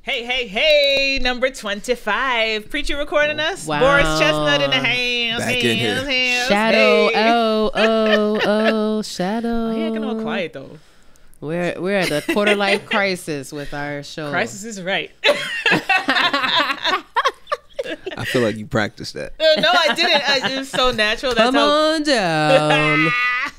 Hey, hey, hey, number 25. Preacher recording us? Wow. Boris Chestnut in the hands. Back in here. Shadow, Hey. oh, Shadow. He acting all quiet, though. We're at the quarter life crisis with our show. Crisis is right. I feel like you practiced that. No, I didn't. It was so natural. That's Come on down.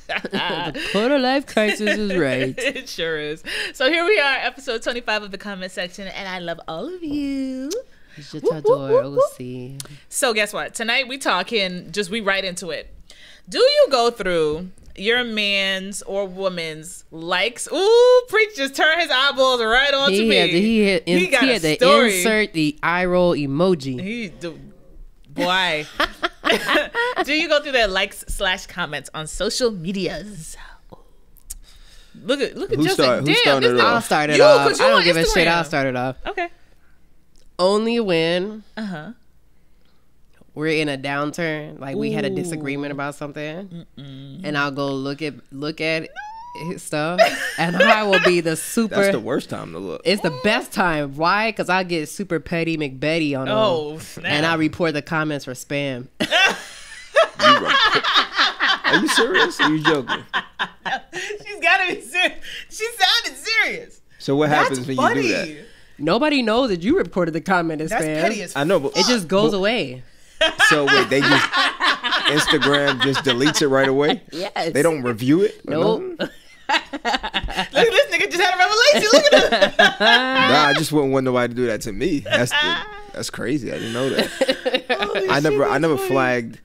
The quarter life crisis is right. It sure is. So here we are, episode 25 of the comment section, and I love all of you. Je t'adore aussi. So guess what? Tonight we talking, we right into it. Do you go through your man's or woman's likes? Ooh, Preach just turned his eyeballs right on to me. He had to story. insert the eye roll emoji. Boy. Do you go through their likes / comments on social medias? Look at Justin. Who started it I'll off? start it You, off. 'cause you I don't on give a shit. Instagram. I'll start it off. Okay. Only when Uh-huh. we're in a downturn, like we had a disagreement about something, and I'll go look at his stuff, and I will be the super. That's the worst time to look. It's the best time. Why? Because I get super petty McBetty on them. Oh, snap. And I report the comments for spam. Are you serious? Or are you joking? She's got to be serious. She sounded serious. So what happens That's when funny. you do that? Nobody knows that you reported the comment as That's spam. petty as I know, but It just goes away. So wait, they just Instagram just deletes it right away? Yes. They don't review it? or Nope. nothing? Look at this nigga just had a revelation. Look at him. Nah, I just wouldn't want nobody to do that to me. That's crazy. I didn't know that. I never flagged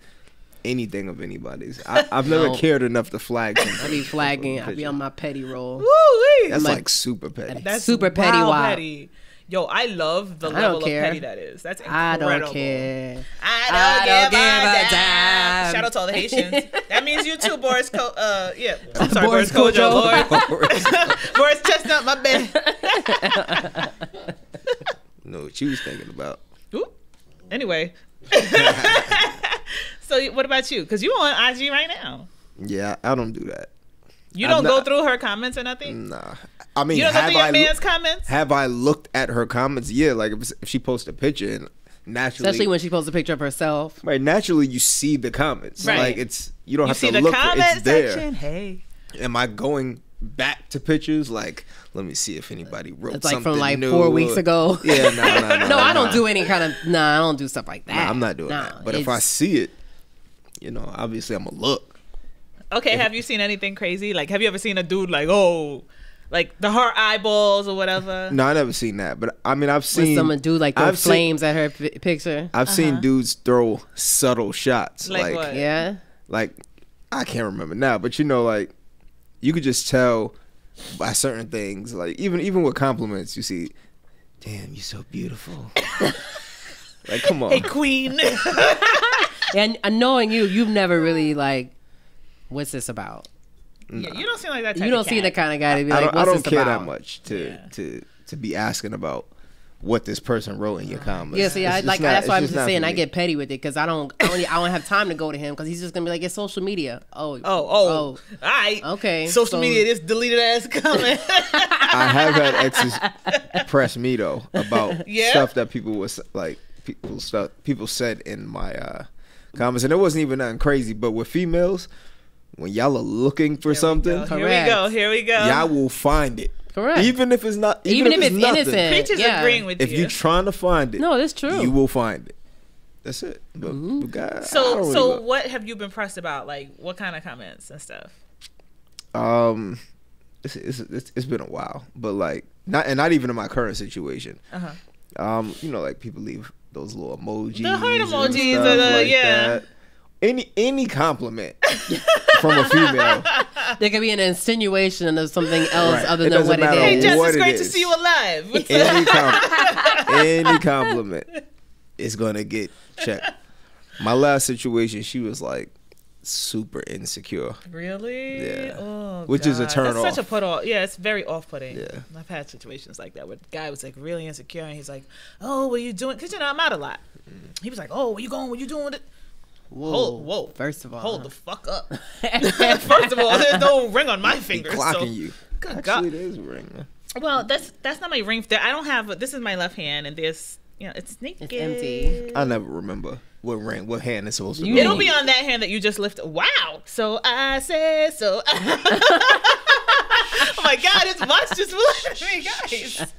anything of anybody's. I've never No. cared enough to flag something. I be flagging. I be on my petty roll. Woo-wee. That's like- like super petty. That's super petty wild wild. petty. Yo, I love the I don't level of care. petty that is. That's I incredible. don't care. I don't give a damn. damn. Shout out to all the Haitians. That means you too, Boris. I'm sorry, Boris Boris Kojo. Kojo. Lord. Boris Chestnut, my bad. know what you was thinking about. Ooh. Anyway. So what about you? Because you on IG right now. Yeah, I don't do that. You I'm don't go not- through her comments or nothing? Nah. I mean, You don't go have through your I man's comments? have I looked at her comments? Yeah, like if she posts a picture and naturally, Especially when she posts a picture of herself. right, naturally you see the comments. Right. Like you don't You have see to the look. comment It's there. section? Hey. Am I going back to pictures? Like, let me see if anybody wrote It's like something from like new 4 weeks ago. Yeah, no. No, I don't do any kind of. Nah, I don't do stuff like that. Nah, I'm not doing that. But if I see it, obviously I'm gonna look. Okay, have you seen anything crazy? Like, have you ever seen a dude like, oh, like the heart eyeballs or whatever? No, I never seen that. But I mean, I've when seen someone do like throw I've seen- flames at her picture. I've seen dudes throw subtle shots. Like what? Yeah. Like, I can't remember now, but like, you could just tell by certain things. Like, even with compliments, you see, damn, you're so beautiful. Like, come on. Hey, queen. And knowing you've never really like, what's this about? Yeah, you don't seem like that type You don't of seem the cat. kind of guy to be I like, don't, I what's don't this care about? that much to be asking about what this person wrote in your comments. Yeah, see, It's just that's why I'm it's just not saying for I me. get petty with it because I don't have time to go to him because he's just gonna be like, it's social media. Oh, All right. Okay, Social so- media, this deleted ass comment. I have had exes press me though about Yeah? stuff that people was like people said in my comments, and it wasn't even nothing crazy. But with females, when y'all are looking for something, Here we go. y'all will find it. Correct. Even if it's not. Even if it's nothing. innocent. Preacher's Yeah. agreeing with If you. you're trying to find it, No, that's true. you will find it. That's it. But God, I don't So really so look. what have you been pressed about? Like, what kind of comments and stuff? It's been a while, but like not even in my current situation. Uh-huh. Like people leave those little emojis, The heart and emojis stuff or the- like yeah. that. Any compliment from a female. There could be an insinuation of something else Right. other It than doesn't what it matter Hey, is. Jess, what it's it great to is. see you alive. Any compliment is gonna get checked. My last situation, she was like super insecure. Really? Yeah. Oh, Which is a God. turn That's off. such a put off. Yeah, it's very off-putting. Yeah. I've had situations like that where the guy was like really insecure and he's like, "Oh, what are you doing?" Because I'm out a lot. He was like, "Oh, where you going? What you doing with it?" Whoa. Whoa. First of all, Hold the fuck up. First of all, there's no ring on my finger. Clocking So. you. Good Actually, God. it is a ring. Well, that's not my ring. I don't have. This is my left hand, and this, it's naked. It's empty. I never remember what hand is supposed to go. It'll be on that hand that you just lifted. Wow. So I said so. Oh my God, his watch just flew me, guys. Jesus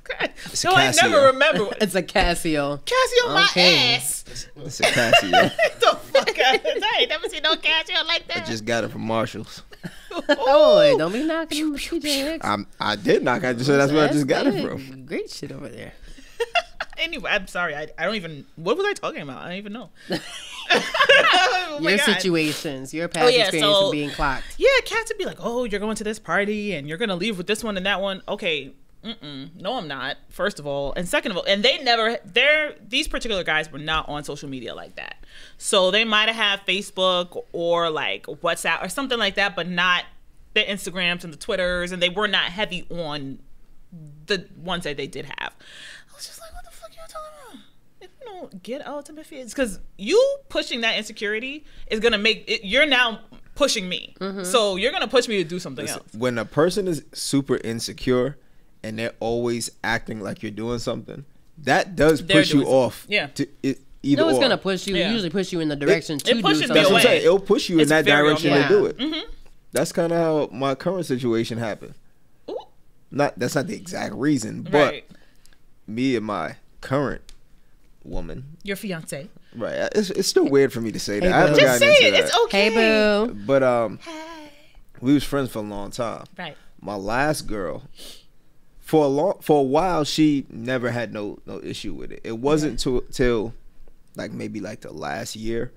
Christ. No, I never remember. It's a Casio. Casio my Okay. ass. It's a Casio. The fuck out of I ain't never seen no Casio like I that. just got it from Marshalls. Oh, don't be knocking on TJ Hicks. I did knock. I just said that's where I just got it from. Great shit over there. Anyway, I'm sorry. I don't even. What was I talking about? I don't even know. Oh my Your God. situations, your past experience of being clocked. Yeah, cats would be like, "Oh, you're going to this party and you're gonna leave with this one and that one." Okay, no, I'm not. First of all, and second of all, and these particular guys were not on social media like that. So they might have had Facebook or like WhatsApp or something like that, but not the Instagrams and the Twitters, and they were not heavy on the ones that they did have. I was just like, what the fuck y'all talking about? If you don't get ultimate fears, because you pushing that insecurity is gonna make it. You're now pushing me, so you're gonna push me to do something else. When a person is super insecure and they're always acting like you're doing something, that does push you off. Yeah. No, it's gonna push you. Yeah. Usually push you in the direction to do pushes me something. That's what I'm away. saying. It'll push you in It's that very direction okay. to do it. Mm-hmm. That's kind of how my current situation happened. Ooh. That's not the exact reason, but Right. me and my current woman, Your fiance. right? It's still weird for me to say that. Hey, I haven't boo. Just say gotten it. into It's that. okay. Hey, boo. But Hey. we was friends for a long time. Right. My last girl, for a while, she never had no issue with it. It wasn't till maybe the last year,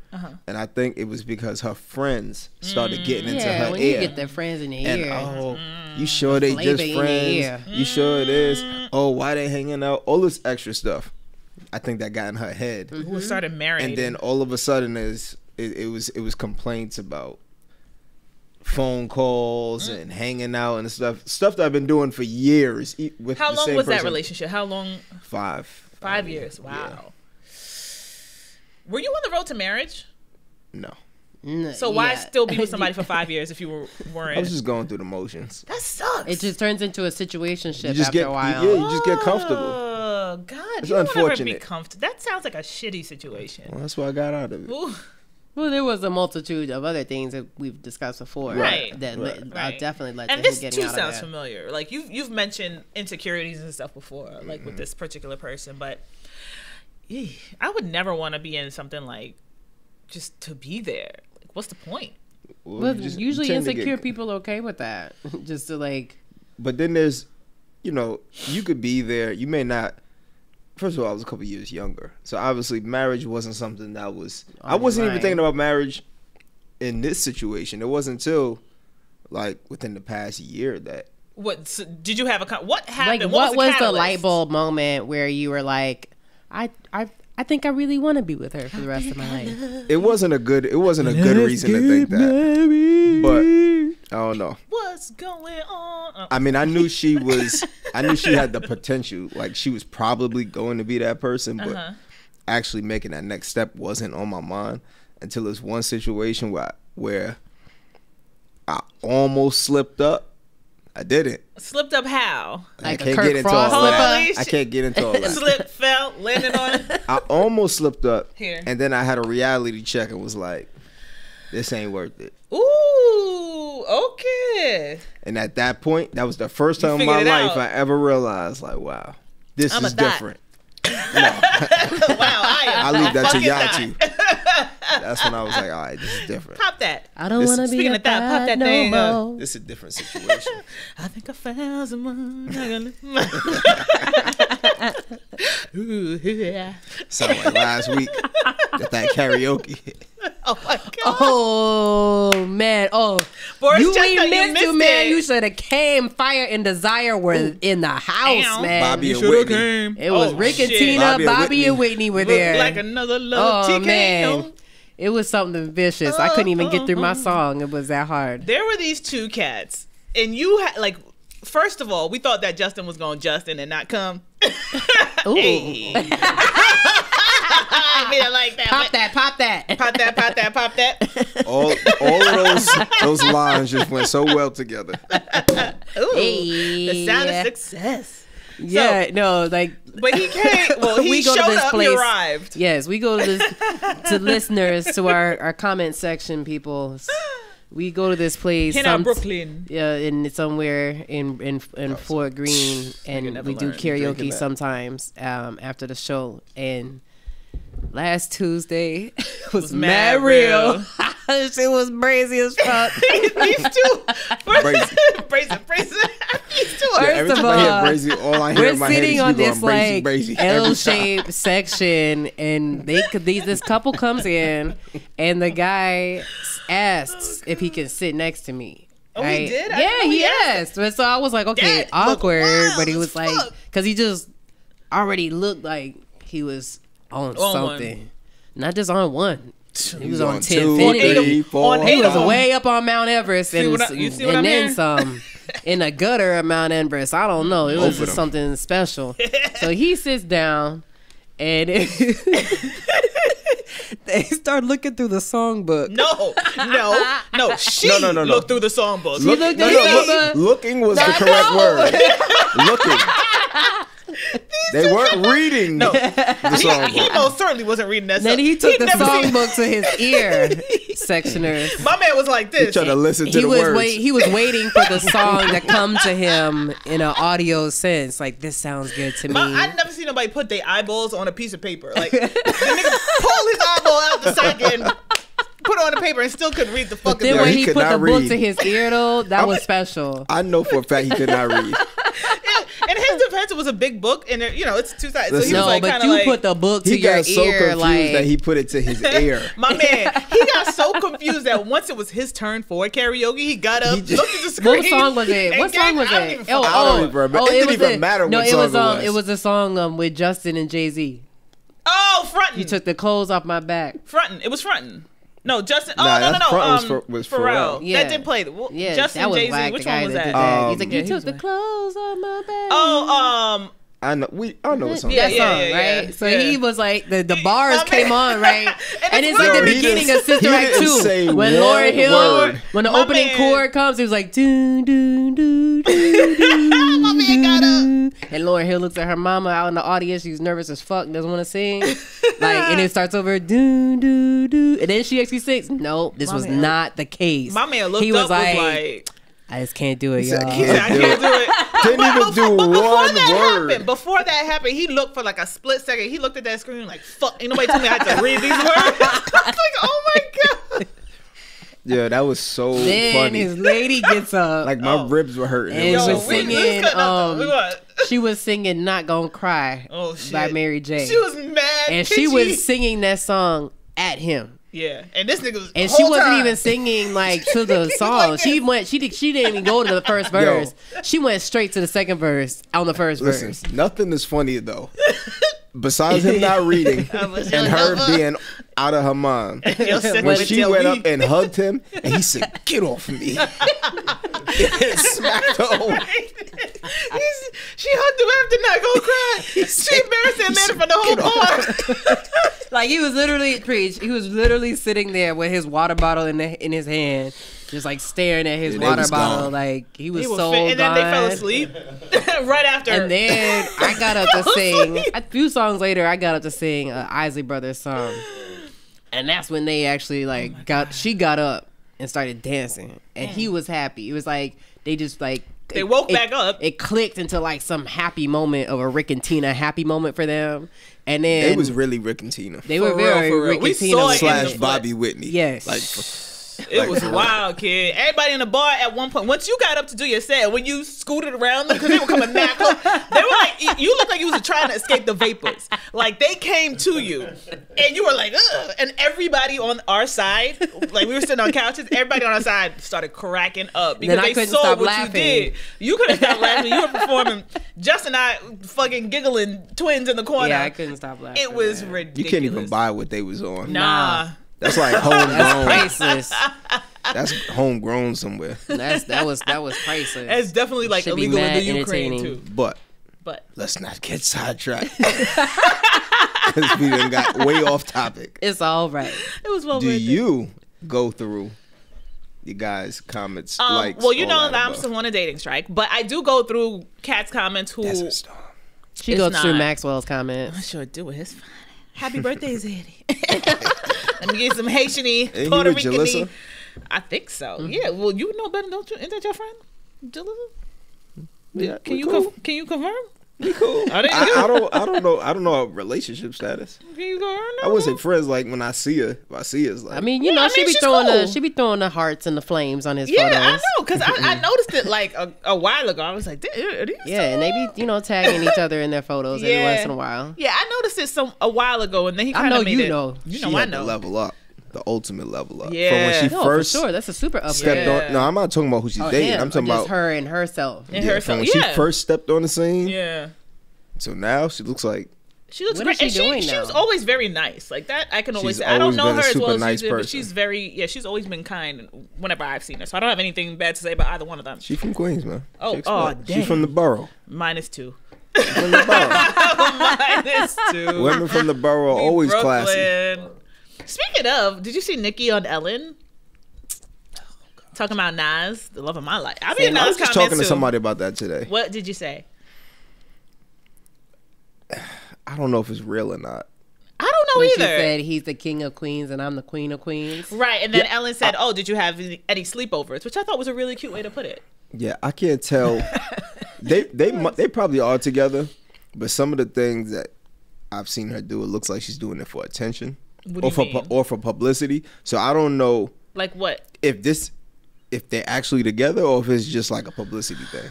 and I think it was because her friends started getting into Yeah, her when ear. you get their friends in your And ear. you sure they Flavor just in your friends? ear. You sure it is? Oh, why they hanging out? All this extra stuff. I think that got in her head, Who started marrying? and then all of a sudden it was complaints about phone calls and hanging out and stuff that I've been doing for years. With how the long same was that person. relationship? How long? 5 years. Wow. Yeah. Were you on the road to marriage? No, So why Yeah. still be with somebody for 5 years if you weren't? I was just going through the motions. That sucks. It just turns into a situationship You just after get a while. you just get comfortable. Oh God, It's you don't ever be unfortunate. comfortable. That sounds like a shitty situation. Well, that's why I got out of it. Ooh. Well, there was a multitude of other things that we've discussed before. Right. That Right. I definitely led And to him this getting too out sounds of that. familiar. Like you've mentioned insecurities and stuff before, like with this particular person. But I would never want to be in something like just to be there. Like, what's the point? Well, you just usually tend to get- insecure people are okay with that. Just to like, But then there's, you could be there. You may not. First of all, I was a couple years younger, so obviously marriage wasn't something that was. I wasn't even right. thinking about marriage in this situation. It wasn't until within the past year that. What so did you have what happened? like what was the catalyst? light bulb moment where you were like, I think I really want to be with her for the rest of my life. It wasn't a good reason to think that. But I don't know. What's going on? I mean, I knew she had the potential. Like she was probably going to be that person, but actually making that next step wasn't on my mind until this one situation where I almost slipped up. I didn't. Slipped up how? Like I a can't Kirk get into Frost all slip that. up? I can't get into all that. Slipped, fell, landed on it. I almost slipped up, Here. and then I had a reality check and was like, "This ain't worth it." Ooh, okay. And at that point, that was the first time in figured my it life out. I ever realized, like, wow, this I'm a is thot. different. Wow, I leave that to fucking y'all thot. two. That's when I was like, all right, this is different. Pop that. I don't This- want to be speaking a of that, pop that no thing up. more. This is a different situation. I think I found someone. Ooh, yeah. Sound like last week at that karaoke. Oh my god. Oh man! Oh, Boris you Chestnut, ain't you missed you, missed man. it. You should have came. Fire and Desire were in the house, Damn. man. Bobby and shoulda Whitney. came. It was Oh, Rick and shit. Tina, Bobby Bobby, and and Whitney were Look there. like another love Oh TKO. man, it was something vicious. I couldn't even get through my song. It was that hard. There were these two cats, and you had like. First of all, we thought that Justin was going to Justin and not come. Ooh. Hey. didn't like that. Pop that. Pop that. Pop that. All of those lines just went so well together. Ooh, Hey. the sound of success. Yeah, no, like. But he came. Well, he We go to showed this up. place. He arrived. Yes, we go to this to listeners to our comment section people. We go to this place. In Brooklyn. Yeah, in somewhere in Fort Greene, and never we do learn. Drinking karaoke that. sometimes after the show. And last Tuesday was mad mad real. real. Shit was crazy as fuck. These two. Brazy. Brazy. These two Yeah, are. every First time of I hear all, Brazy, all I hear We're in my head sitting is on you going this like Brazy every time. L-shaped section, and this couple comes in, and the guy asks if he can sit next to me. Oh, he right? did? I Yeah, didn't know he he asked. asked. But so I was like, okay, That looked awkward. wild But he as was like, fuck. because he just already looked like he was on something, one. not just on one. He was on 10 2, Infinity. 3, 4. On He eight was of 'em. way up on Mount Everest, See and, what I- you see what I'm and then hearing? some. In a gutter of Mount Everest. I don't know. It Both was of just them. something special. So he sits down, and they start looking through the songbook. No. She No. looked through the songbook. Look- looked at his number. looking was the correct word. Looking. They weren't reading the He songbook. most certainly wasn't reading that. Then stuff. he took the never seen- songbook to his ear sectioners. My man was like He this. tried to listen to He the was words. he was waiting for the song to come to him in an audio sense. Like, this sounds good to me. I never seen nobody put their eyeballs on a piece of paper. Like the nigga pulled his eyeball out the socket and put it on the paper and still couldn't read the But fucking then Yeah, when words. he he could put not the book read. to his ear, though, that was special. I know for a fact he could not read. In his defense, it was a big book, and it's two sides. So he Listen. was No, like, but kinda you like, put the book to He your got so ear, confused like that he put it to his ear. my man, he got so confused that once it was his turn for karaoke, he got up, He just- looked at the screen. What song was it? and What song gave- was I don't it? even fucking I don't even remember. It didn't even matter No, what it song was it was. it was a song with Justin and Jay-Z. Oh, frontin'. You took the clothes off my back. Frontin'. It was frontin'. No, Justin. Oh, Nah, no. that's Frontin' was Pharrell. Pharrell. Yeah. That did play. Well, Yeah, Justin, that was Jay-Z. whack. Which the guy one was that did that? He's like, Yeah, you he took was the whack. clothes off my back. Oh, I know what song. Yeah, That song, right? yeah. So he was like, the bars My came man- on, right? And it's like Yo, the he beginning didn't- of Sister he Act didn't say 2. When one Lauryn Hill, word. when the My opening man- chord comes, he was like, doo, doo, doo, doo, doo, My man got up. and Lauryn Hill looks at her mama out in the audience. She's nervous as fuck, doesn't want to sing. And it starts over, doo, doo, doo. And then she actually sings. No, this was man- not the case. My man looked He up, was like, like I just can't do it, said, y'all. "I he said, I can't do it. Didn't even do But before one that word. before that happened, he looked for like a split second. He looked at that screen like, fuck, ain't nobody told me I had to read these words. I was like, oh my God. Yeah, that was so Then funny. his lady gets up. Like my ribs were hurting. And It was she so was funny. singing, let's cut that though. What? she was singing "Not Gonna Cry" Oh, shit. by Mary J. She was mad. and she pitchy. was singing that song at him. Yeah, and this nigga was. And the she whole wasn't time. even singing like to the song. Like She this. went. She didn't even go to the first verse. She went straight to the second verse on the first Listen, verse. nothing is funny though. Besides him not reading was and your her lover. being out of her mind. Yo, second When with she your went weed. up and hugged him and he said, "Get off of me." And smacked her away. She hugged him after not gonna cry. She embarrassed that man for the whole bar. Like he was literally preach. He was literally sitting there with his water bottle in his hand, just like staring at his Yeah, they water was bottle. gone. Like he was He was so fit, and then they fell gone. asleep right after. And then I got up to sing. A few songs later, I got up to sing an Isley Brothers song, and that's when they actually like She got up and started dancing, and he was happy. It was like they just like They woke back up. It clicked into like some happy moment of a Rick and Tina happy moment for them, and then It was really Rick and Tina. they were For real, very for real. Rick We and Tina saw it in Slash the flesh. Bobby Whitney. Yes. Like It was wild, kid. Everybody in the bar at one point, once you got up to do your set, when you scooted around them, because they were coming mad close, they were like, you looked like you was trying to escape the vapors. Like, they came to you, and you were like, ugh. And everybody on our side, like, we were sitting on couches, everybody on our side started cracking up because Then I they couldn't saw stop what laughing. you did. You couldn't stop laughing. You were performing. Justin and I fucking giggling twins in the corner. yeah, I couldn't stop laughing. It was man. ridiculous. you can't even buy what they was on. Nah. That's like homegrown. priceless. That's homegrown somewhere. that was priceless. It's definitely like Should be illegal in mad the Ukraine entertaining. too. But But let's not get sidetracked. Because we done got way off topic. It's all right. It was well Do worth it. you go through you guys' comments? Likes, Well, you all know that that I'm above? still on a dating strike, but I do go through Kat's comments who Desert Storm. She It's goes through not. Maxwell's I comments. sure do. It's fine. Happy birthday, Zeddy. Let me get some Haitian-y, Ain't he Puerto with Rican-y. Jalissa? I think so. Yeah. Well, you know better, don't you? Isn't that your friend, Jalissa? Yeah, Can we you cool. can you confirm? We cool. Are they I don't know our relationship status. Can you confirm? I wouldn't say friends like when I see her. If I see her, it's like I mean, you Yeah, know, I she mean, be she's throwing cool. the hearts and the flames on his Yeah, photos. I know, because I noticed it like a while ago. I was like, are these Yeah, and they be, tagging each other in their photos every once in a while. Yeah, I noticed it a while ago, and then he I kind know of made you it. know. You she know, I had to know. level up, the ultimate level up. Yeah. From when she No, first for sure. That's a super up. stepped Yeah. on. No, I'm not talking about who she's Oh, dating. him, I'm talking or just about her and herself. And yeah, herself. from when she Yeah. first stepped on the scene. Yeah. So now she looks like She looks What great. is she And doing she was now? always very nice. Like that, I can always She's say. I don't always know been her a as super well as nice you did, but person. she's she's always been kind whenever I've seen her. So I don't have anything bad to say about either one of them. she from Queens, man. Oh, She explained. oh, dang. She's from the borough. -2. From the borough. -2. Women from the borough are always classy. Brooklyn. Speaking of, did you see Nikki on Ellen? Talking about Nas, the love of my life. I mean, Nas I was just comments talking to too. somebody about that today. What did you say? I don't know if it's real or not. I don't know When she either. said he's the king of queens and I'm the queen of queens. Right, and then Ellen said, "Oh, did you have any sleepovers?" Which I thought was a really cute way to put it. Yeah, I can't tell. they probably are together, but some of the things that I've seen her do, it looks like she's doing it for attention What do or you for mean? or for publicity. So I don't know Like what? if they're actually together or if it's just like a publicity thing.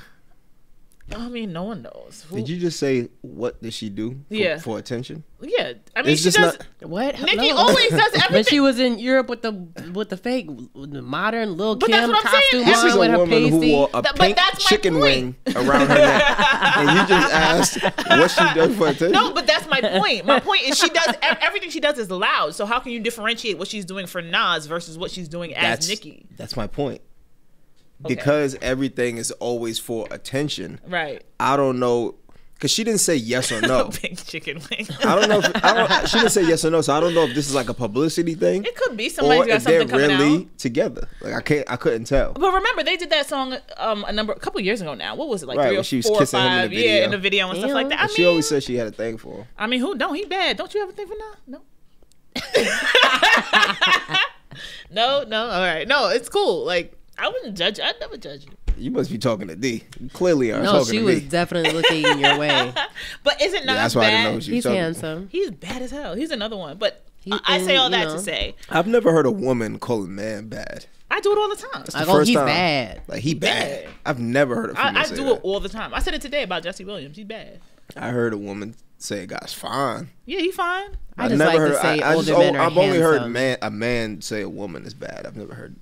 I mean, no one knows. Who- Did you just say what did she do Yeah. for attention? Yeah, I mean, It's she just does. not- What? Nikki Hello? always does everything. When she was in Europe with the fake, the modern Lil But that's Kim what I'm saying. costume This This is on with a her woman pasty. who wore a But pink that's my chicken point. wing around her neck, and you just asked what she does for attention. No, but that's my point. My point is she does everything she does is loud. So how can you differentiate what she's doing for Nas versus what she's doing as Nicki? That's my point. Okay. Because everything is always for attention. Right. I don't know, because she didn't say yes or no. Big chicken wing. I don't know. She didn't say yes or no, so I don't know if this is like a publicity thing It could be somebody's or got if they're something coming really out. together. Like I couldn't tell. But remember, they did that song a couple years ago now. What was it, like Right, 3 or when she was 4 or kissing him in the 5? video. Yeah, in the video and stuff like that. I And mean, she always said she had a thing for him. I mean, who don't? He bad. Don't you have a thing for Nas? No. No. All right. No, it's cool. Like I wouldn't judge. I'd never judge you. You must be talking to D. You clearly are No, talking she to was me. definitely looking your way. But isn't Nas Yeah, that's why I didn't know bad? who she was He's talking to. handsome. He's bad as hell. He's another one. But He- I say all and, that you know. to say I've never heard a woman call a man bad. I do it all the time. That's Like, the oh, first he's time. bad. Like he bad. Bad. I've never heard a female I say do that. it all the time. I said it today about Jesse Williams. He's bad. I heard a woman say a guy's fine. Yeah, he fine. I just like to say older men are I've only heard handsome. a man say a woman is bad. I've never heard.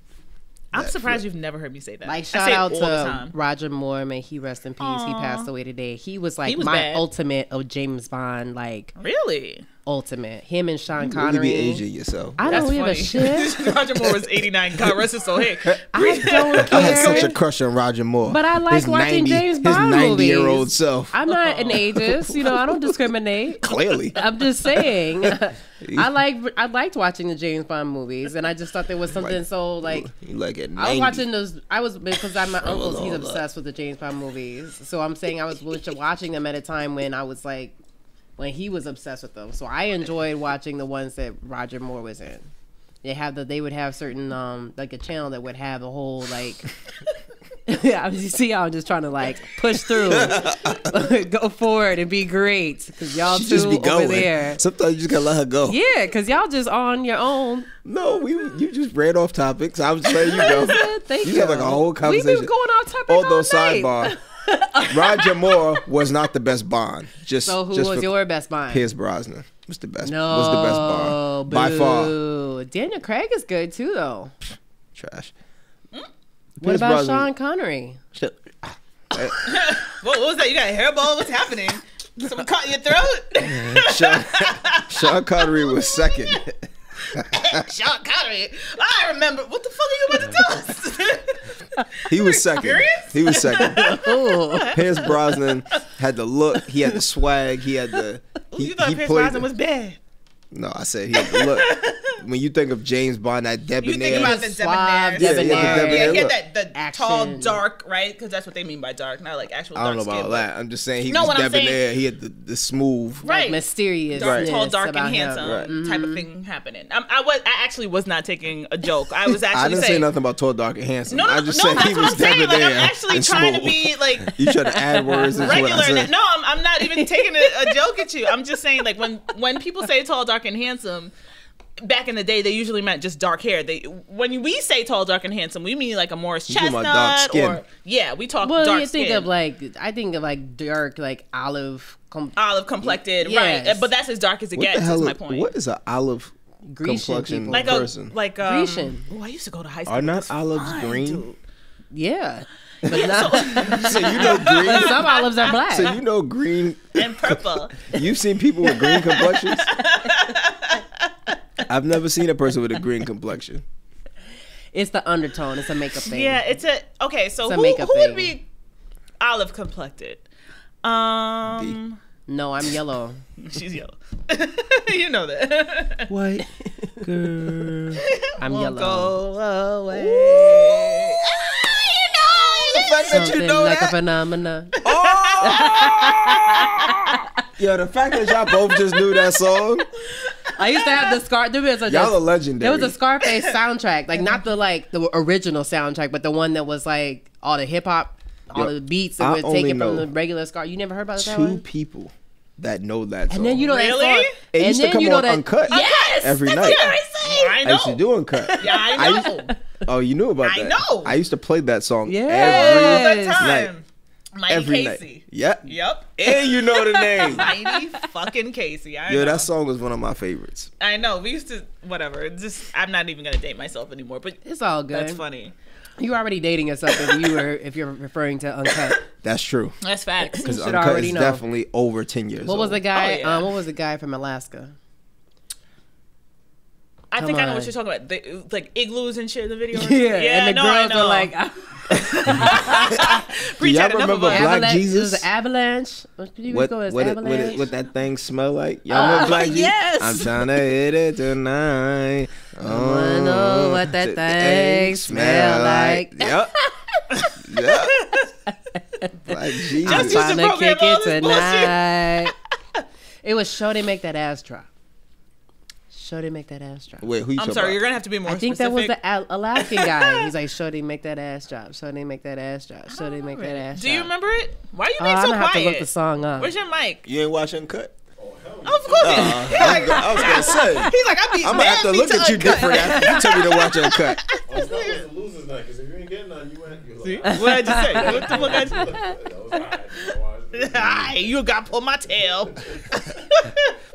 I'm that surprised flip. you've never heard me say that. Like I shout say it out all the to time. Roger Moore, may he rest in peace. He Aw. passed away today. He was like He was my bad. ultimate of James Bond, like Really? ultimate. Him and Sean You Connery. really be aging yourself. I That's don't give a funny. shit. Roger Moore was 89. God rest his soul. Hey, I don't I had such care. a crush on Roger Moore. But I like His watching James Bond His 90-year-old movies. self. I'm not an ageist, I don't discriminate. Clearly. I'm just saying. I liked watching the James Bond movies, and I just thought there was something so like. You like at 90. I was watching those. I was because my uncle's. He's hold up. obsessed with the James Bond movies. So I'm saying I was watching them at a time when I was like, when he was obsessed with them. So I enjoyed watching the ones that Roger Moore was in. They would have certain like a channel that would have a whole like. You see how I'm just trying to like push through, go forward and be great because y'all She two just be over going. there. Sometimes you just gotta let her go. Yeah, because y'all just on your own. No, you just ran off topics. I was just letting you go. Thank You had like a whole We've conversation. been going off topic Although all night. sidebar, Roger Moore was not the best Bond. Just So who just was for your best Bond? Pierce Brosnan was the best. No, was the best Bond by far. boo. Daniel Craig is good too, though. Trash. What Pierce about Brosnan- Sean Connery? what was that? You got a hairball? What's happening? Someone caught in your throat? Sean Connery was second. Sean Connery. I remember. What the fuck are you about to tell us? He was second. serious? He was second. Ooh. Pierce Brosnan had the look. He had the swag. He had the You thought Pierce Brosnan was bad. No, I said he look. When you think of James Bond, that debonair. You think about the Suave, debonair. debonair. He had that Action. tall, dark, right? Because that's what they mean by dark, not like actual I dark don't know skin. about that. I'm just saying he No, was what I'm saying- debonair. He had the smooth. Right. Mysterious. Dark, tall, dark, and about him. handsome Right. type of thing happening. I actually was not taking a joke. I was actually I didn't say saying nothing about tall, dark, and handsome. No, I just said that's he what was I'm saying. Like, debonair. I'm actually and trying to smooth. be like You try to add words into what regular. I said. No, I'm not even taking a joke at you. I'm just saying, like, when people say tall, dark, and handsome, back in the day, they usually meant just dark hair. When we say tall, dark, and handsome, we mean like a Morris You talking Chestnut about dark skin. or we talk Well, dark you think skin. of I think of like dark, like olive. Olive complected, Yes. right? But that's as dark as it What the gets. hell? Is my point. What is an olive Grecian complexion people. like person? Grecian. I used to go to high school. Are with not this olives fine green? dude. Yeah, but not. So you know green. but some olives are black. So you know green. And purple. You've seen people with green complexions. I've never seen a person with a green complexion. It's the undertone. It's a makeup thing. Yeah, it's okay. So It's a who makeup would thing. be olive complected? No, I'm yellow. She's yellow. You know that. White girl. I'm Won't yellow. go away. The fact that Something you know like a that. phenomenon. Yo, the fact that y'all both just knew that song. I used to have the Scar. There was Y'all are legendary. There was a Scarface soundtrack, like not the original soundtrack, but the one that was like all the hip hop, all Yo, the beats I that would take only it from know the regular Scar. You never heard about that two one? people that know that song. And then you know Really? that song. It and used to then come you know on that Uncut. Yes, every that's night. what I say. I I know. used to do Uncut. Yeah, I know. Oh, you knew about I that? know. I used to play that song Yeah. All every the Yes. time. Mighty every Casey. night. Yep. Yep. And you know the name. Mighty fucking Casey. I Yo, know. that song was one of my favorites. I know. We used to whatever. I'm not even gonna date myself anymore. But It's all good. that's funny. You're already dating yourself if you're referring to Uncut. That's true. That's facts. Because should Uncut already is know. definitely over 10 years What was the old. guy? Oh, yeah. What was the guy from Alaska? I think I know on. what you're talking about. Like igloos and shit in the video. And the no, I girls know. are like Preach y'all out enough remember about it. Black avalanche. Jesus? It was Avalanche. What did you What, go as what, Avalanche? what that thing smell like? Y'all remember Black Jesus? yes. I'm trying to hit it tonight. wanna know what that thing smell like. Yep. Yep. Black Jesus. Just used Trying to to program kick all it this tonight. It was Show They Make That Ass Drop. Show They Make That Ass Drop. Wait, who you I'm talking sorry, about? you're gonna have to be more I think specific. that was the Alaskan guy. He's like, Show They Make That Ass Drop. Show They Make That Ass Drop. Show They Make That Ass Do Drop. you remember it? Why are you Oh, being I'm so gonna have to look quiet? the song up. Where's your mic? You ain't watch Uncut? Of course. I was gonna say. He's like, I be I'm gonna have to look at you different after you tell me to watch Uncut. Oh, that was the loser's night, because if you ain't getting none, you went. You was like, What did I just say? What the fuck I just that was alright. Aye, you got to pull my tail.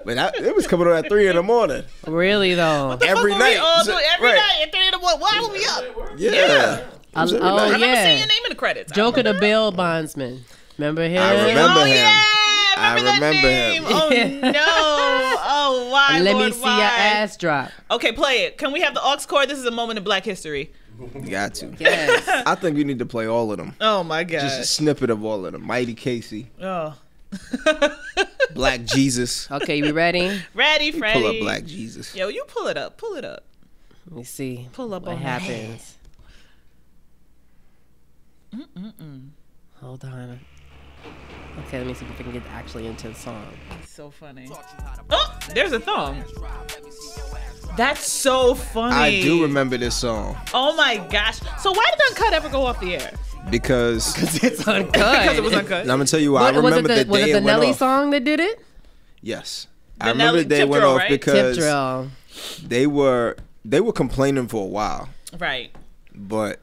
But it was coming on at 3 in the morning. Really though? Every Fuck night. We all So- do every right. night at 3 in the morning. Why would we up? Yeah. It was every Oh, night. I remember yeah. seeing your name in the credits. Joker the Bill Bondsman. Remember him? I remember Oh, him. yeah. I Remember that remember name? him. Oh, no. Oh, why, Let Lord, me see why? your ass drop. Okay, play it. Can we have the aux chord? This is a moment in Black history. Got to. Yes. I think we need to play all of them. Oh, my God. Just a snippet of all of them. Mighty Casey, Oh. Black Jesus. Okay, you ready? Ready, Freddy. Pull up Black Jesus. Oh, Yo, you pull it up. Pull it up. Let me see. Pull up what on happens. Hold on. Okay, let me see if I can get actually into the song. It's so funny. Oh, there's a thong. That's so funny. I do remember this song Oh my gosh. So why did Uncut ever go off the air? because It's uncut. Because it was uncut. and I'm gonna tell you why. I Was remember it the was day it the it went Nelly off. song that did it? Yes, The I remember Nelly the day it Tip went Drill, off right? Tip because drill. they were complaining for a while, Right. but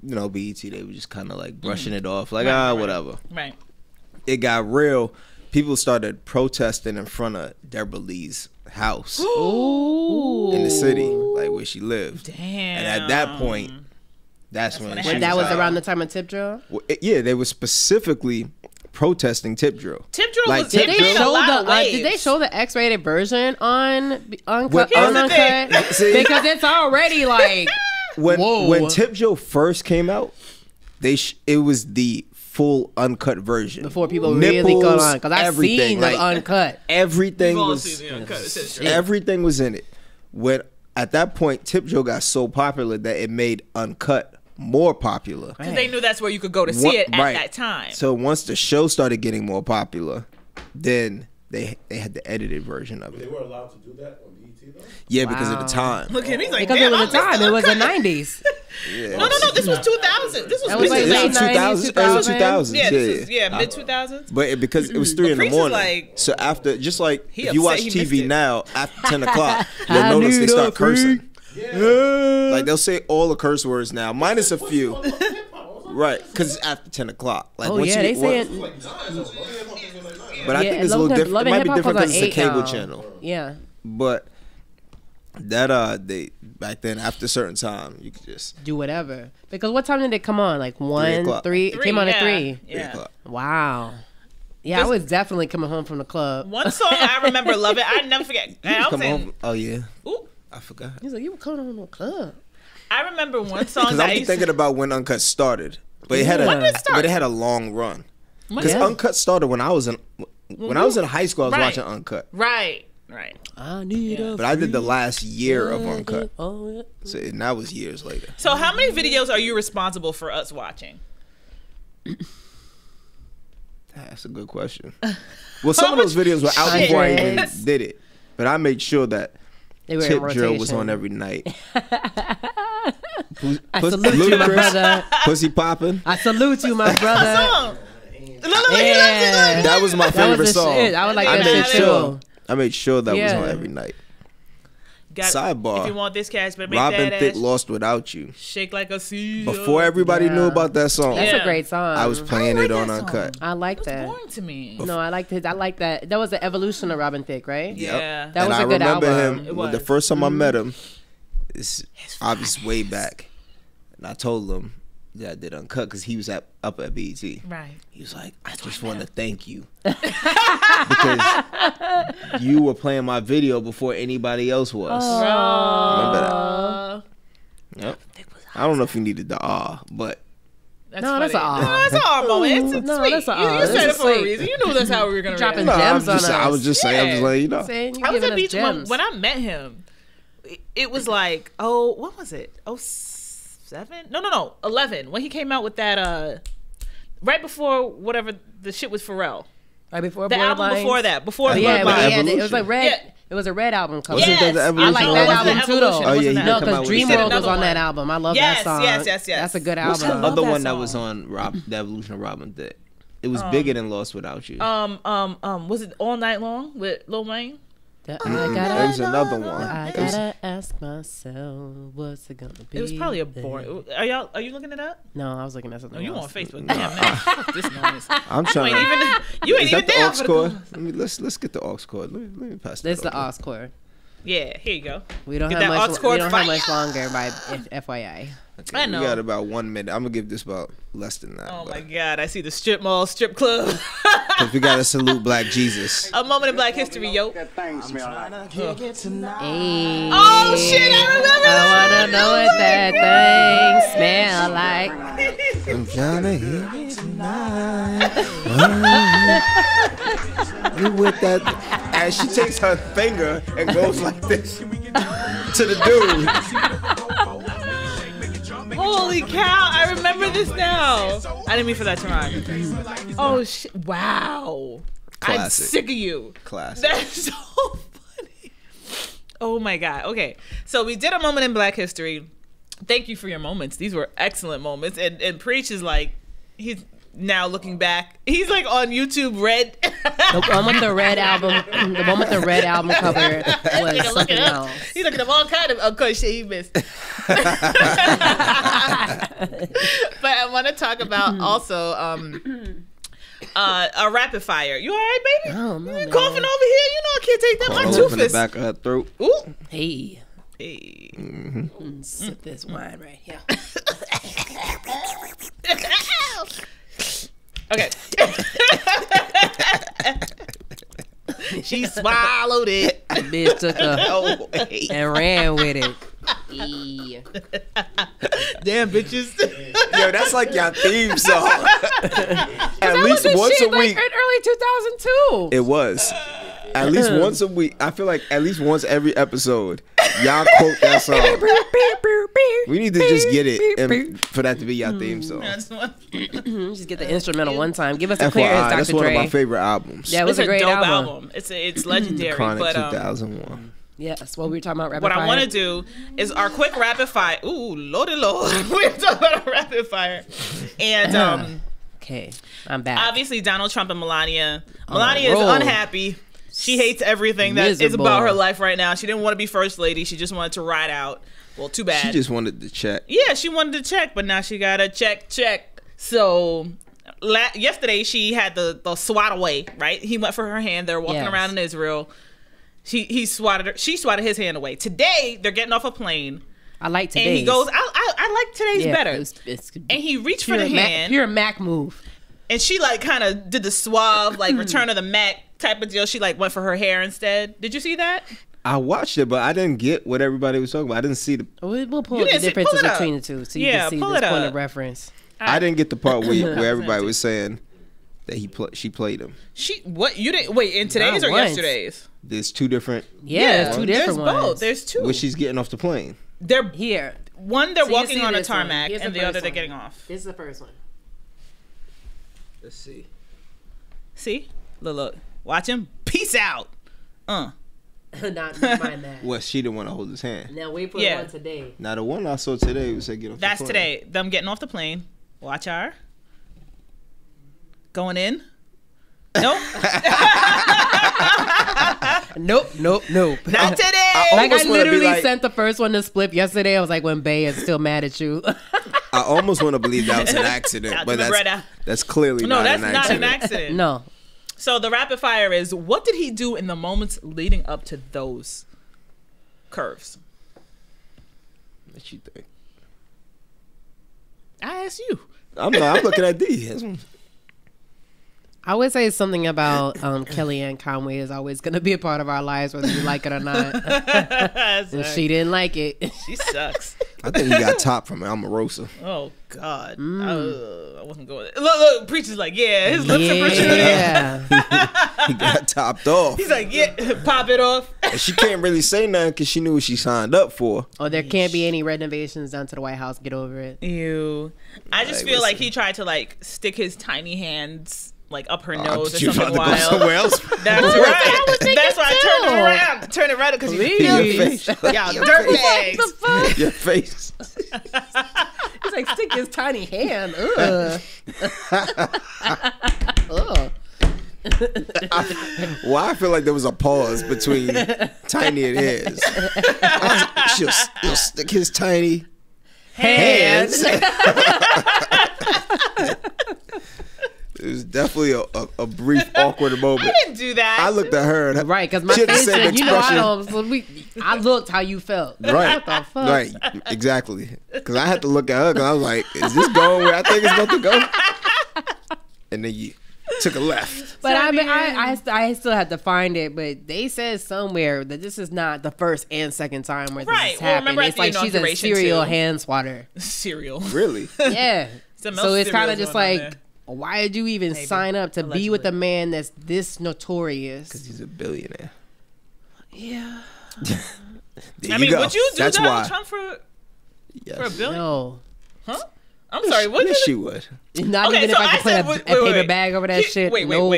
you know BET they were just kind of like brushing it off, like Right, right. whatever. Right. It got real. People started protesting in front of Deborah Lee's house Ooh. in the city, like where she lived. Damn. And at that point, that's when when it she But happened. that was like- around the time of Tip Drill? Well, yeah, they were specifically protesting Tip Drill. Tip Drill Like, was Tip it Drill- made a lot of waves. did they show the X-rated version on Well, on the thing. Uncut? See- Because it's already like When Whoa. when Tip Drill first came out, it was the full uncut version Before people really caught on, because I've everything, seen the uncut. Everything We've all was seen the uncut, it's true. everything was in it. When at that point, Tip Drill got so popular that it made uncut more popular. Because they knew that's where you could go to see it at that time. So once the show started getting more popular, then they had the edited version of They it. were allowed to do that on BET though. Yeah, because of the time. Look at him, he's like, Because damn, it was the I missed time. It was the uncut. 90s. Yeah. No, this was 2000. This was That was like mid- late This was 90s, 2000s. Yeah, this Yeah. was, mid 2000s. But because it was 3 in the Preach is morning, like- so after, just like He if you watch upset he missed TV it. now after 10 o'clock, you'll I notice they need start a freak. cursing. Like they'll say all the curse words now, minus a few. Right, because it's after 10 o'clock. Like Oh once yeah, you they get, saying. but I Yeah, think it's a Love little and different. It might be Hip Hop different was because on it's a 8 cable now. channel. Yeah. But that they back then after a certain time you could just Do whatever. Because what time did it come on? Like 1, o'clock. 3? It came on at 3. 3 Yeah. o'clock. Wow. Yeah, I was definitely coming home from the club. One song I remember loving, I never forget. And I was Come saying, on. Oh yeah, ooh, I forgot. He's like, you were coming home from the club. I remember one song Because that I I'm used thinking to, about when Uncut started, but it had When did it start? but it had a long run. Because Yeah. Uncut started when I was in high school. I was Right. watching Uncut, right. I need a but I did the last year of Uncut, Oh, yeah. so and that was years later. So how many videos are you responsible for us watching? That's a good question. Well, some of those videos were out before I even Hundreds. did it, but I made sure that They were in Tip Drill was rotation. on every night. I salute you, my brother. Pussy popping. I salute you, my brother. Song. Look, Yeah. That was my That favorite was the song. shit. I would like I that made shit sure. too. I made sure that was Yeah. on every night. Got, Sidebar. If you want this cash, better make Robin that Thicke ass lost without you. shake like a seizure. Before everybody knew about that song, That's Yeah. a great song. I was playing like it on that Uncut. song. I like It's that. boring to me. No, I liked it. I like that. That was the evolution of Robin Thicke, right? Yeah. That was and a good I remember album. him It when the was. first time I met him. It's obviously way back, and I told him that I did Uncut because he was up at BET. Right. He was like, I just want to thank you because you were playing my video before anybody else was. Remember that? Yep. I don't know if you needed the but That's No, that's funny. a No, that's our moment. It's No, sweet. that's a you that's said a it for a sweet. reason. You knew that's how we were gonna Dropping react. gems on I was us. just saying, I'm just letting you know. Saying you I was giving at us beach gems. when I met him. It was like, what was it? 07? No, 11. When he came out with that, right before whatever the shit with Pharrell. Right before The album Borderlines. before that. Before Oh, yeah, but Bloodline. yeah, it was like red. Yeah. It was a red album cover. Wasn't that the Yes, Evolution I like album? that It wasn't album the too, though. Evolution, Oh, it yeah, wasn't he that. did No, come out because with He did Dreamworld was another on that one. album. I love Yes, that song. yes. That's a good What's the album. other that one that song. was on the Evolution of Robin Thicke? It was bigger than Lost Without You. Was it All Night Long with Lil Wayne? That There I was another one. gotta ask myself, what's it gonna be? It was probably a then? boring. Are you looking it up? No, I was looking at something No, you else. on Facebook. Damn, man. Fuck this noise. I'm trying. You ain't Is even that the down aux for the cord? call. Let's get the aux cord. Let me pass that. This is the over. aux cord. Yeah, here you go. We don't Get have that much. aux cord We don't have fire. much longer. By FYI. Okay, I know. We got about 1 minute. I'm gonna give this about less than that. Oh but- my God, I see the strip mall, strip club. 'cause we gotta salute Black Jesus. A moment in Black history, yo. Hey. Oh shit, I remember I that. wanna know what that thing smell like. I'm trying to hear it tonight. You with that? And she takes her finger and goes like this to the dude. Holy cow, I remember this now. I didn't mean for that to rhyme. Oh shit, wow. I'm Classic. sick of you. Classic. That's so funny. Oh my God. Okay, so we did a moment in Black history. Thank you for your moments. These were excellent moments. And Preach is like, he's now looking back. He's like on YouTube Red. The one with the red album. The one with the red album cover was Look something it up. else. He's looking up all kind of uncut shit he missed. But I want to talk about also a rapid fire. You all right, baby? Oh, no, You man. coughing over here? You know I can't take that. My All tooth over the is. back of her throat. Ooh. Hey, Hey. sip this wine right here. Okay. She swallowed it. Bitch took her Oh, hey. and ran with it. Yeah. Damn, bitches. Yo, that's like your theme song. At least That was once a shit, week. like in early 2002. It was. At least once a week. I feel like at least once every episode, y'all quote that song. We need to just get it and for that to be your theme song. Just get the instrumental one time. Give us a clearance, FYI, Dr. that's Dre. one of my favorite albums. Yeah, it was It's a great dope album. It's legendary. Chronic but 2001. Yes, what we were talking about. Rapid what fire. I want to do is our quick rapid fire. Ooh, lordy lord, we're talking about a rapid fire, and Okay, I'm back. obviously Donald Trump and Melania. Melania is roll. unhappy. She hates everything that is Miserable. about her life right now. She didn't want to be first lady. She just wanted to ride out. Well, too bad. She just wanted to check. Yeah, she wanted to check, but now she got to check. So yesterday she had the swat away, right? He went for her hand. They're walking Yes. around in Israel. She swatted his hand away. Today they're getting off a plane, I like and today's. he goes, I like today's better. It's And he reached for pure the hand, pure Mac move. and she like kind of did the suave, like Return of the Mac type of deal. She like went for her hair instead. Did you see that? I watched it, but I didn't get what everybody was talking about. I didn't see the. We'll pull You the didn't see- differences pull it up. between the two, so you Yeah, can see pull this it point up. of reference. I didn't get the part where I everybody was was saying that she played him. What you didn't wait in today's Not or once. yesterday's? There's two different. Yeah, there's two different there's ones. both. There's two. Where she's getting off the plane. They're Here, one. They're So you walking see on a this one. tarmac, Here's and the the other first they're one. getting off. this is the first one. Let's see. See, look, watch him. Peace out. Not mind that. Well, she didn't want to hold his hand. Now wait for Yeah. the one today. Now the one I saw today was said get off That's the plane. today. Them getting off the plane. Watch her. Going in. Nope. Nope. Not today. Like I almost wanna be literally like- sent the first one to Splip yesterday. I was like, when Bay is still mad at you. I almost want to believe that was an accident, Out but to the bread. that's clearly No, not that's an not accident. an accident. No, So the rapid fire is, what did he do in the moments leading up to those curves? What you think? I asked you. I'm looking at D. That's- I would say something about Kellyanne Conway is always going to be a part of our lives, whether you like it or not. And she didn't like it. She sucks. I think he got top from Omarosa. Oh God. I wasn't going. Look. Preacher's like, yeah, his lips are protruding. Yeah. He got topped off. He's like, yeah, pop it off. And she can't really say nothing because she knew what she signed up for. Or there can't be any renovations done to the White House. Get over it. Ew. I just Like, feel like listen. he tried to like stick his tiny hands like up her I nose or thought you something about to go wild. somewhere else. That's right. That's why I turned it around. Turn it right because you Please. Your face. y'all dirt bags. The fuck? Your face. He's like, stick his tiny hand. Ugh. Ugh. Well, I feel like there was a pause between Tiny and his. He'll stick his tiny hands. It was definitely a brief, awkward moment. I didn't do that. I looked at her. And Right, because my she had the face same said, you know, I expression. don't. So I looked how you felt. Right. What the fuck? Right, exactly. Because I had to look at her because I was like, is this going where I think it's about to go? And then you took a left. But I mean, I still had to find it. But they said somewhere that this is not the first and second time where this Right. has Well, happened. remember at It's the like she's a inauguration, serial too. hand swatter. Cereal. Really? Yeah. Some So else it's kind of cereals just going on like, there. why did you even Maybe. sign up to be with Allegedly. a man that's this notorious? Because he's a billionaire. Yeah. There I mean, go. would you do That's Donald why. Trump for Yes. a billion? No. Huh? I'm sorry. What Yes, did she would. Not Okay, even if so I could I put said, a wait, paper wait. bag over that shit. Wait. Nope.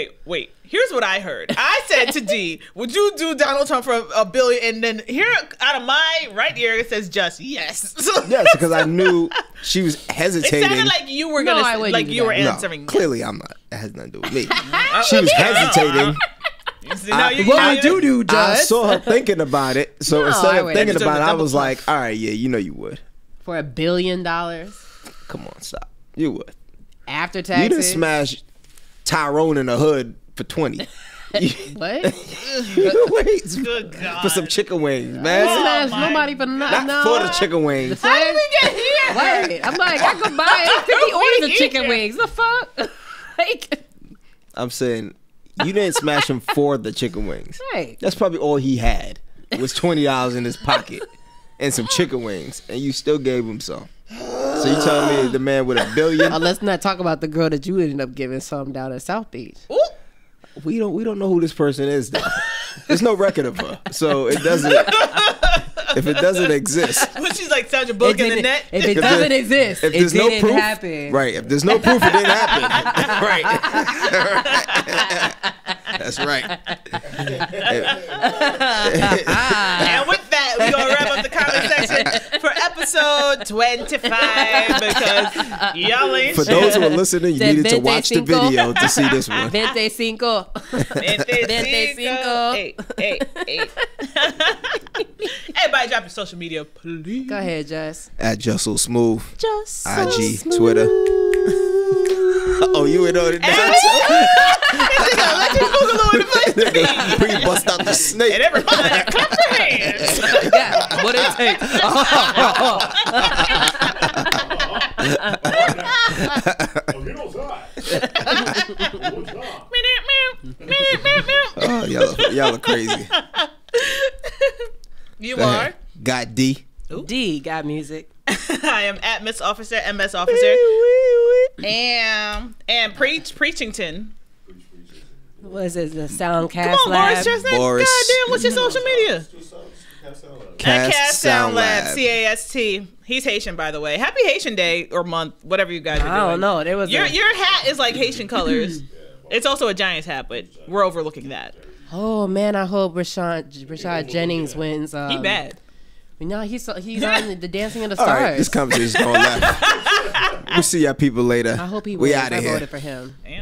Here's what I heard. I said to D, would you do Donald Trump for a billion? And then here, out of my right ear, it says just yes. Yes, because I knew she was It hesitating. sounded like you were No, gonna, I wouldn't like do you were that. No, answering. clearly I'm not. That has nothing to do with me. She was hesitating. What would you do, I Judge? saw her thinking about it. So No, instead I of wouldn't. thinking Just about it, I double was puff. like, all right, yeah, you know you would. For $1 billion Come on, stop. You would. after You didn't taxes? smash Tyrone in the hood for 20. What? Wait, Good God. for some chicken wings, man. Smash my nobody for nothing. Not for the chicken wings. How did we get here? Wait, I'm like, I could buy 50 orders of chicken here? wings. The fuck? Like, I'm saying you didn't smash him for the chicken wings. right. That's probably all he had was $20 in his pocket and some chicken wings, and you still gave him some. So you telling me the man with $1 billion? Let's not talk about the girl that you ended up giving some down at South Beach. Ooh. We don't know who this person is though. There's no record of her, so it doesn't. If it doesn't exist, When she's like Sandra Bullock in the net. If it doesn't exist, if it there's no didn't proof, happen. right? If there's no proof, it didn't happen. Right. That's right. And with that, we're gonna wrap up the comment section for episode 25 because y'all ain't For those who are listening, you needed to watch the video to see this one. 25. 25. Hey. Everybody drop your social media, please. Go ahead, Jess. At Just So Smooth, Just so IG, smooth. Twitter. Oh, you in on it now Let you Boogaloo in the place. too? Pre bust out the snake. And everybody clap your hands. Yeah, what it takes. Oh, you know that. Oh, y'all are crazy. You Go are. ahead. Got D. D got music. I am at Miss Officer, MS Officer, and Preachington. What is it? The Soundcast Come on, Lab. Boris Chestnut. Boris. Goddamn, what's your social media? At Cast Sound Lab, Lab. CAST. He's Haitian, by the way. Happy Haitian Day or month, whatever you guys are doing. I don't know. There was Your hat is like Haitian colors. It's also a Giants hat, but we're overlooking that. Oh man, I hope Rashad Jennings wins. He bad. No, he's on the Dancing of the All Stars. right, this conversation's going left. We'll see y'all people later. I hope he We wins. out I of here. voted for him. Yeah.